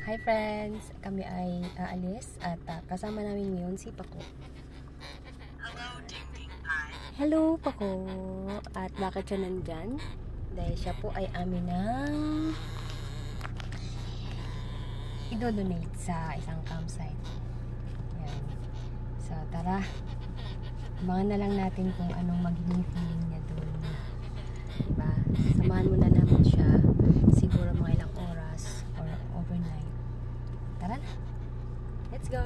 Hi friends! Kami ay aalis at kasama namin ngayon si Paco. Hello Paco! At bakit siya nandyan? Dahil siya po ay amin ng i-donate sa isang campsite. Yan. So tara, abangan na lang natin kung anong magiging feeling niya doon. Diba? Samahan muna namin siya siguro mga ilang oras or overnight. Tara na! Let's go!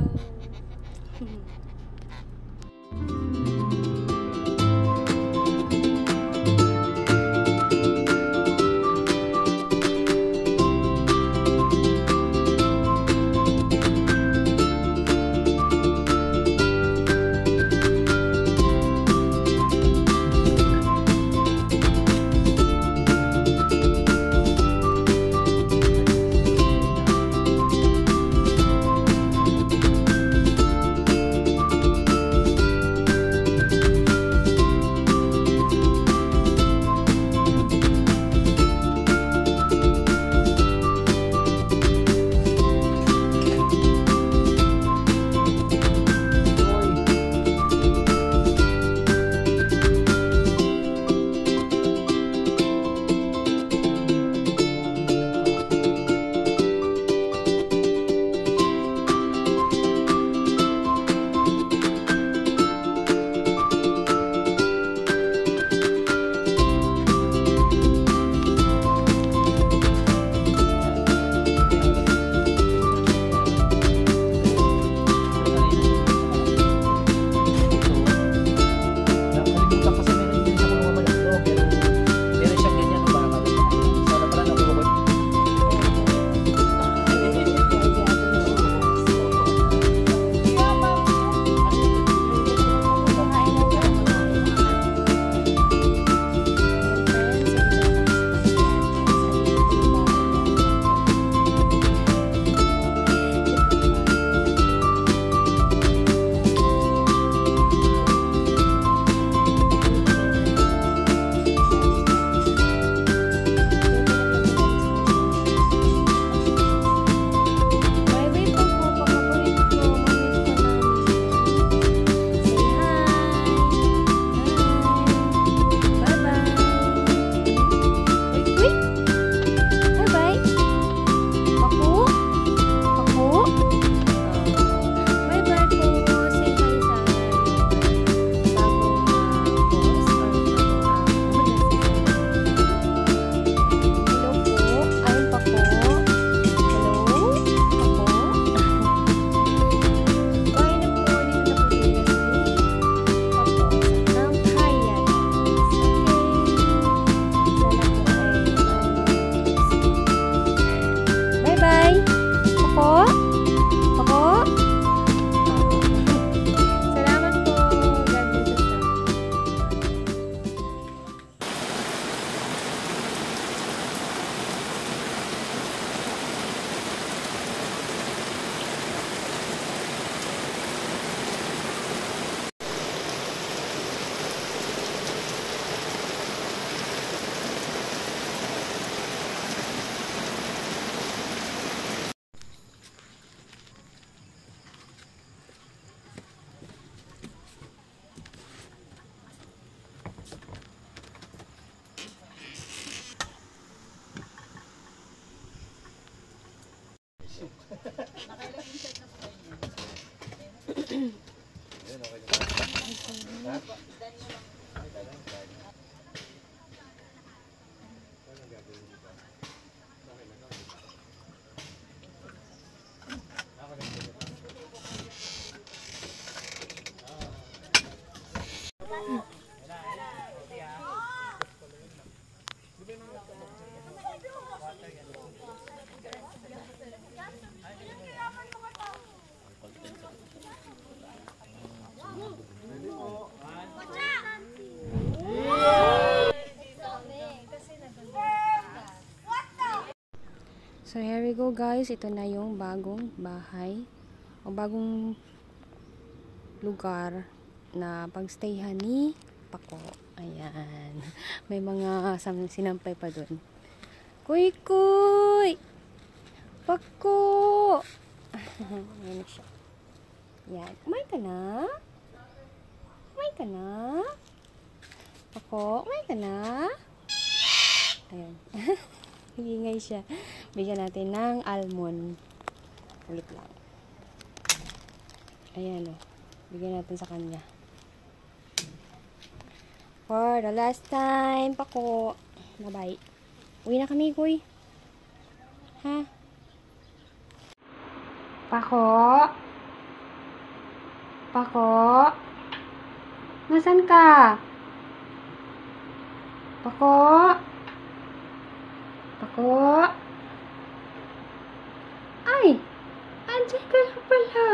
So here we go guys, ito na yung bagong bahay o bagong lugar na pagstayhan ni Paco. Ayan, may mga sinampay pa dun. Kuy kuy! Pako! Ayan na siya. Yan. Kumain ka na? Kumain ka na? Pako, kumain ka na? Ayan. Hingay siya. Bigyan natin ng almond. Ulit lang. Ayan o. Bigyan natin sa kanya. For the last time, Pako. Bye-bye. Uwi na kami, Kuy. Ha? Pako? Pako? Nasaan ka? Pako? Pako? Ay! Andiyan ka na pala.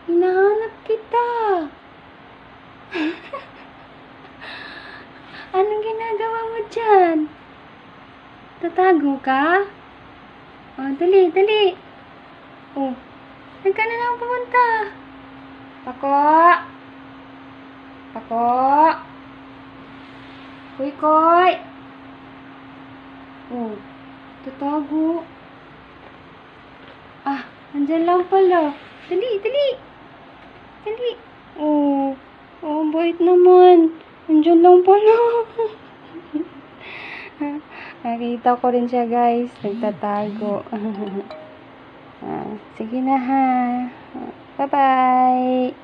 Hinahanap kita. Anong ginagawa mo dyan? Tatago ka? Oh, dali, dali. Oh, saan ka na lang pumunta? Pako? Pako? Koy, koy. Oh, tatago. Ah, andyan lang pala. Dali, dali. Dali. Oh, oh, bait naman. Andyan lang pala. Nakita ko rin siya, guys. Nagtatago. Sige na, ha. Bye-bye.